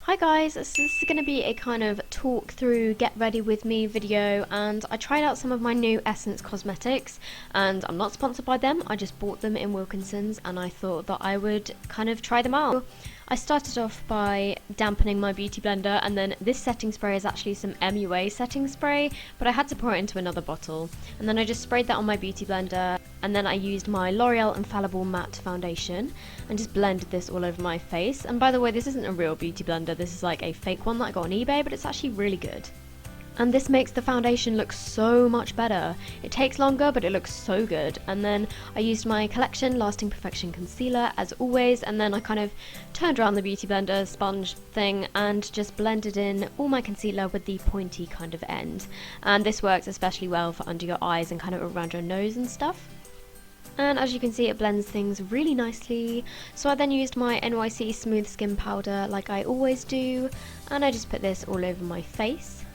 Hi guys, so this is going to be a kind of talk through get ready with me video, and I tried out some of my new Essence cosmetics and I'm not sponsored by them, I just bought them in Wilkinson's and I thought that I would kind of try them out. I started off by dampening my beauty blender, and then this setting spray is actually some MUA setting spray, but I had to pour it into another bottle, and then I just sprayed that on my beauty blender, and then I used my L'Oreal Infallible Matte Foundation and just blended this all over my face. And by the way, this isn't a real beauty blender, this is like a fake one that I got on eBay, but it's actually really good. And this makes the foundation look so much better. It takes longer, but it looks so good. And then I used my Collection Lasting Perfection Concealer as always, and then I kind of turned around the beauty blender sponge thing and just blended in all my concealer with the pointy kind of end. And this works especially well for under your eyes and kind of around your nose and stuff. And as you can see, it blends things really nicely. So I then used my NYC Smooth Skin Powder like I always do, and I just put this all over my face.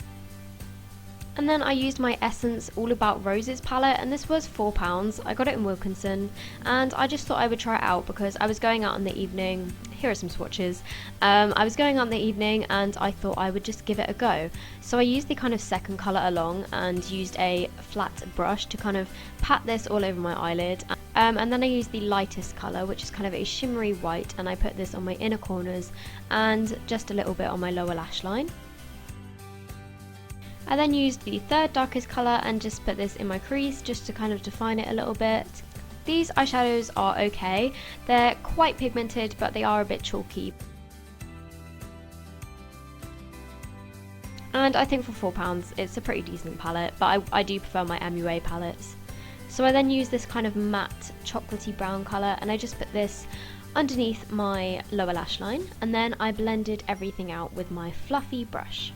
And then I used my Essence All About Roses palette, and this was £4. I got it in Wilkinson, and I just thought I would try it out because I was going out in the evening. Here are some swatches. I was going out in the evening and I thought I would just give it a go. So I used the kind of second colour along and used a flat brush to kind of pat this all over my eyelid. And then I used the lightest colour, which is kind of a shimmery white, and I put this on my inner corners and just a little bit on my lower lash line. I then used the third darkest colour and just put this in my crease just to kind of define it a little bit. These eyeshadows are okay, they're quite pigmented but they are a bit chalky. And I think for £4 it's a pretty decent palette, but I do prefer my MUA palettes. So I then used this kind of matte chocolatey brown colour and I just put this underneath my lower lash line, and then I blended everything out with my fluffy brush.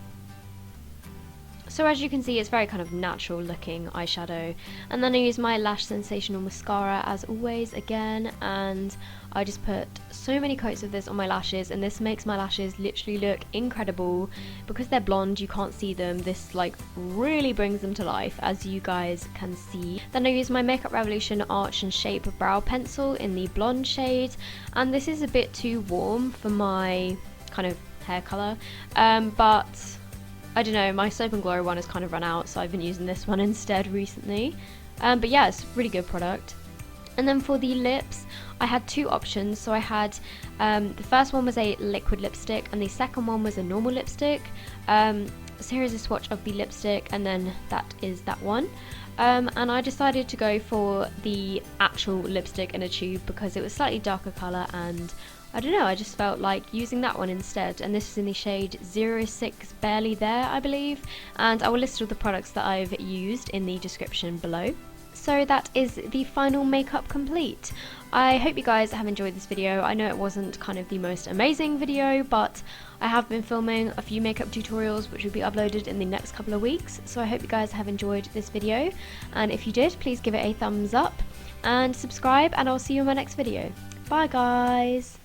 So as you can see, it's very kind of natural looking eyeshadow. And then I used my Lash Sensational mascara as always again, and I just put so many coats of this on my lashes, and this makes my lashes literally look incredible. Because they're blonde, you can't see them, this like really brings them to life, as you guys can see. Then I used my Makeup Revolution Arch and Shape Brow Pencil in the blonde shade, and this is a bit too warm for my kind of hair colour, but I don't know, my Soap and Glory one has kind of run out, so I've been using this one instead recently. But yeah, it's a really good product. And then for the lips, I had two options. So I had, the first one was a liquid lipstick and the second one was a normal lipstick. So here is a swatch of the lipstick, and then that is that one. And I decided to go for the actual lipstick in a tube because it was slightly darker colour, and I don't know, I just felt like using that one instead. And this is in the shade 06 Barely There, I believe, and I will list all the products that I've used in the description below. So that is the final makeup complete. I hope you guys have enjoyed this video. I know it wasn't kind of the most amazing video, but I have been filming a few makeup tutorials which will be uploaded in the next couple of weeks, so I hope you guys have enjoyed this video, and if you did, please give it a thumbs up and subscribe, and I'll see you in my next video. Bye guys!